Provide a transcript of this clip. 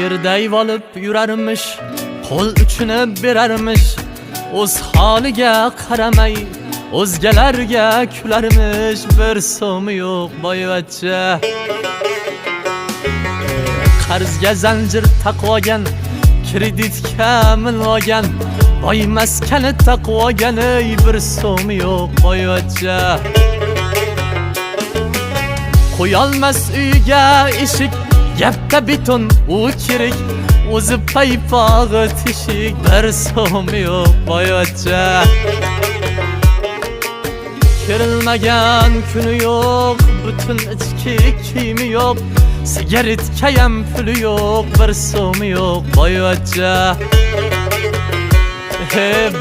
Yerda yvolib yurarmish, qo'l uchini berarmish, o'z holiga qaramay o'zgalarga kularmish. Bir so'mi yo'q boyvachcha, qarzga zanjir taqvogan, kreditga minvogan, boy maskani taqvogan. Bir so'mi yo'q boyvachcha, qo'yolmas uyga eshik, gapda beton u kerak, o'zi paypog'i teshik. Bir so'mi yo'q boyvachcha, kerilmagan kuni yo'q, butun ichki kiyimi yo'q, sigaretkayam puli yo'q. Bir so'mi yo'q boyvachcha, bir